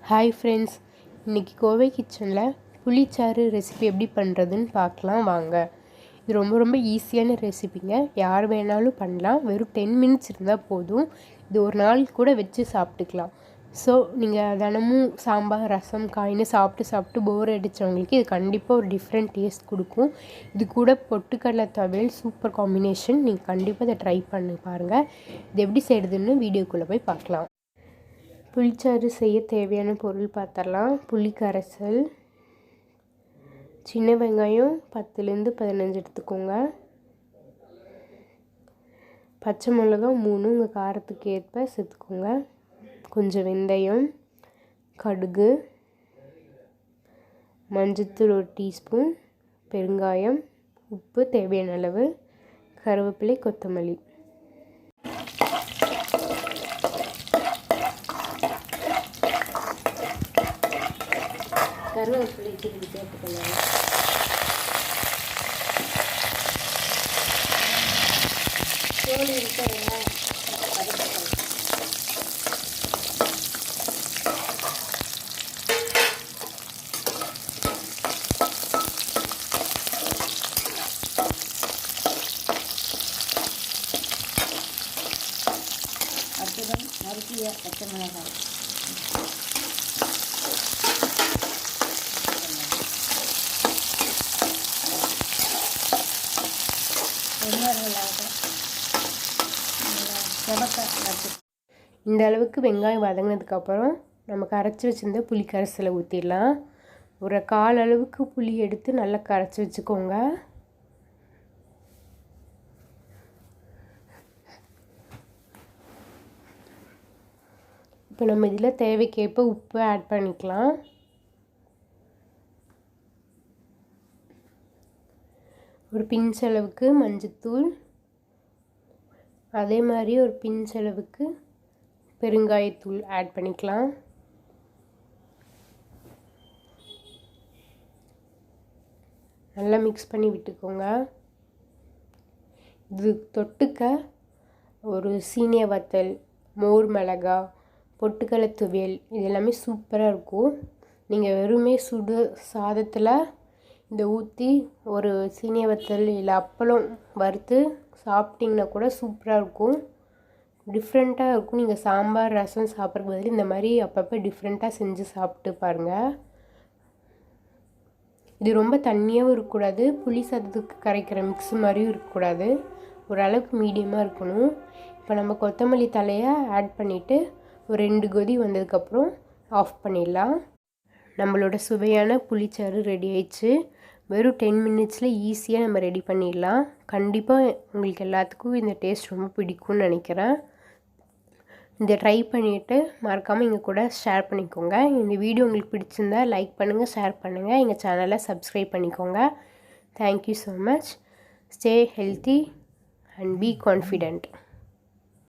Hi friends, இன்றைக்கி கோவை கிச்சனில் புளிச்சாறு recipe எப்படி பண்ணுறதுன்னு பார்க்கலாம் வாங்க. இது ரொம்ப ஈஸியான ரெசிபிங்க. யார் வேணாலும் பண்ணலாம். வெறும் 10 மினிட்ஸ் இருந்தால் போதும். இது ஒரு நாள் கூட வச்சு சாப்பிட்டுக்கலாம். ஸோ நீங்கள் தினமும் சாம்பார் ரசம் காயின்னு சாப்பிட்டு போர் அடித்தவங்களுக்கு இது கண்டிப்பாக ஒரு டிஃப்ரெண்ட் டேஸ்ட் கொடுக்கும். இது கூட பொட்டுக்கடலை துவையல் சூப்பர் காம்பினேஷன். நீங்கள் கண்டிப்பாக இதை ட்ரை பண்ணி பாருங்கள். இது எப்படி செய்கிறதுன்னு வீடியோக்குள்ளே போய் பார்க்கலாம். புளிச்சாறு செய்ய தேவையான பொருள் பார்த்தரலாம். புளி கரைசல், சின்ன வெங்காயம் 10லேருந்து 15 எடுத்துக்கோங்க. பச்சை மிளகா 3 உங்கள் காரத்துக்கு ஏற்ப சேர்த்துக்கோங்க. கொஞ்சம் வெந்தயம், கடுகு, மஞ்சள்தூள் 1 டீஸ்பூன், பெருங்காயம், உப்பு தேவையான அளவு, கருவேப்பிலை, கொத்தமல்லி. கருவேப்பிலை திருப்பி சேர்த்துக்கலாம். தோல் இருக்கிறதா அடுத்ததான் நறுக்கிய பச்சை மிளகாய், இந்த அளவுக்கு வெங்காயம் வதங்கினதுக்கப்புறம் நம்ம கரைச்சி வச்சுருந்த புளி கரைசலை ஊற்றிடலாம். ஒரு 1/4 அளவுக்கு புளி எடுத்து நல்லா கரைச்சி வச்சுக்கோங்க. இப்போ நம்ம இதில் தேவைக்கேற்ப உப்பு ஆட் பண்ணிக்கலாம். ஒரு பிஞ்ச் அளவுக்கு மஞ்சத்தூள், அதே மாதிரி ஒரு பிஞ்ச் அளவுக்கு பெருங்காயத்தூள் ஆட் பண்ணிக்கலாம். நல்லா மிக்ஸ் பண்ணி விட்டுக்கோங்க. இது தொட்டுக்க ஒரு சீனிய வத்தல், மோர் மிளகா, பொட்டுக்கடலை துவையல் இது எல்லாமே சூப்பராக இருக்கும். நீங்கள் வெறுமே சுடு சாதத்தில் இந்த ஊற்றி ஒரு சீனிய வத்தல் இல்லை அப்பளம் வறுத்து சாப்பிட்டிங்கன்னா கூட சூப்பராக இருக்கும். டிஃப்ரெண்ட்டாக இருக்கும். நீங்கள் சாம்பார் ரசம் சாப்பிட்றதுக்கு பதில் இந்த மாதிரி அப்பப்போ டிஃப்ரெண்ட்டாக செஞ்சு சாப்பிட்டு பாருங்கள். இது ரொம்ப தண்ணியாகவும் இருக்கக்கூடாது, புளி சாதத்துக்கு கரைக்கிற மிக்ஸ் மாதிரியும் இருக்கக்கூடாது. ஓரளவுக்கு மீடியமாக இருக்கணும். இப்போ நம்ம கொத்தமல்லி தலையை ஆட் பண்ணிவிட்டு ஒரு 2 கொதி வந்ததுக்கப்புறம் ஆஃப் பண்ணிடலாம். நம்மளோட சுவையான புளிச்சாறு ரெடி ஆயிடுச்சு. வெறும் 10 மினிட்ஸில் ஈஸியாக நம்ம ரெடி பண்ணிடலாம். கண்டிப்பாக உங்களுக்கு எல்லாத்துக்கும் இந்த டேஸ்ட் ரொம்ப பிடிக்கும்னு நினைக்கிறேன். இதை ட்ரை பண்ணிவிட்டு மறக்காமல் எங்கள் கூட ஷேர் பண்ணிக்கோங்க. இந்த வீடியோ உங்களுக்கு பிடிச்சிருந்தா லைக் பண்ணுங்கள், ஷேர் பண்ணுங்கள், எங்கள் சேனலை சப்ஸ்கிரைப் பண்ணிக்கோங்க. Thank you so much. Stay healthy and be confident.